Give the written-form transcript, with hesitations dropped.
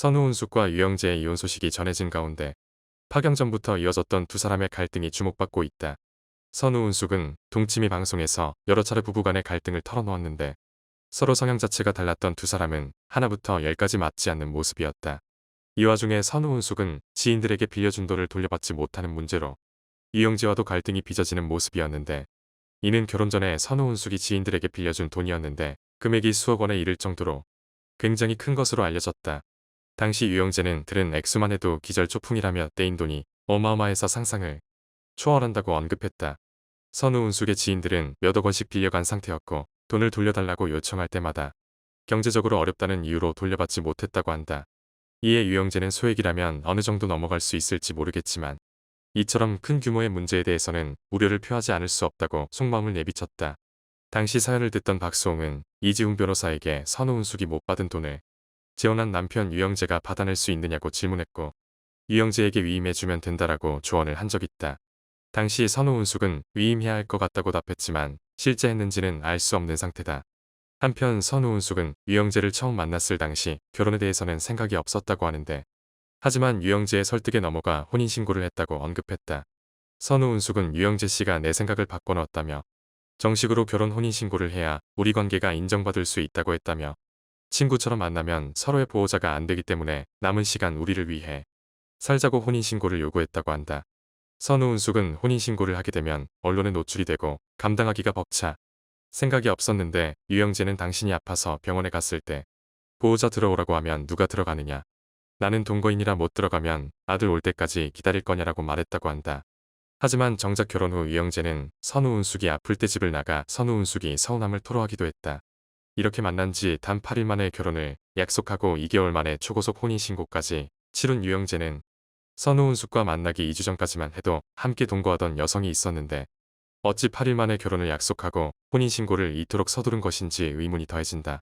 선우은숙과 유영재의 이혼 소식이 전해진 가운데 파경 전부터 이어졌던 두 사람의 갈등이 주목받고 있다. 선우은숙은 동치미 방송에서 여러 차례 부부간의 갈등을 털어놓았는데 서로 성향 자체가 달랐던 두 사람은 하나부터 열까지 맞지 않는 모습이었다. 이 와중에 선우은숙은 지인들에게 빌려준 돈을 돌려받지 못하는 문제로 유영재와도 갈등이 빚어지는 모습이었는데, 이는 결혼 전에 선우은숙이 지인들에게 빌려준 돈이었는데 금액이 수억 원에 이를 정도로 굉장히 큰 것으로 알려졌다. 당시 유영재는 들은 액수만 해도 기절초풍이라며 떼인 돈이 어마어마해서 상상을 초월한다고 언급했다. 선우은숙의 지인들은 몇억 원씩 빌려간 상태였고 돈을 돌려달라고 요청할 때마다 경제적으로 어렵다는 이유로 돌려받지 못했다고 한다. 이에 유영재는 소액이라면 어느 정도 넘어갈 수 있을지 모르겠지만 이처럼 큰 규모의 문제에 대해서는 우려를 표하지 않을 수 없다고 속마음을 내비쳤다. 당시 사연을 듣던 박수홍은 이지훈 변호사에게 선우은숙이 못 받은 돈을 재혼한 남편 유영재가 받아낼 수 있느냐고 질문했고, 유영재에게 위임해주면 된다라고 조언을 한 적 있다. 당시 선우은숙은 위임해야 할 것 같다고 답했지만 실제 했는지는 알 수 없는 상태다. 한편 선우은숙은 유영재를 처음 만났을 당시 결혼에 대해서는 생각이 없었다고 하는데, 하지만 유영재의 설득에 넘어가 혼인신고를 했다고 언급했다. 선우은숙은 유영재 씨가 내 생각을 바꿔놓았다며 정식으로 결혼 혼인신고를 해야 우리 관계가 인정받을 수 있다고 했다며, 친구처럼 만나면 서로의 보호자가 안 되기 때문에 남은 시간 우리를 위해 살자고 혼인신고를 요구했다고 한다. 선우은숙은 혼인신고를 하게 되면 언론에 노출이 되고 감당하기가 벅차 생각이 없었는데, 유영재는 당신이 아파서 병원에 갔을 때 보호자 들어오라고 하면 누가 들어가느냐, 나는 동거인이라 못 들어가면 아들 올 때까지 기다릴 거냐라고 말했다고 한다. 하지만 정작 결혼 후 유영재는 선우은숙이 아플 때 집을 나가 선우은숙이 서운함을 토로하기도 했다. 이렇게 만난 지 단 8일 만에 결혼을 약속하고 2개월 만에 초고속 혼인신고까지 치룬 유영재는 선우은숙과 만나기 2주 전까지만 해도 함께 동거하던 여성이 있었는데 어찌 8일 만에 결혼을 약속하고 혼인신고를 이토록 서두른 것인지 의문이 더해진다.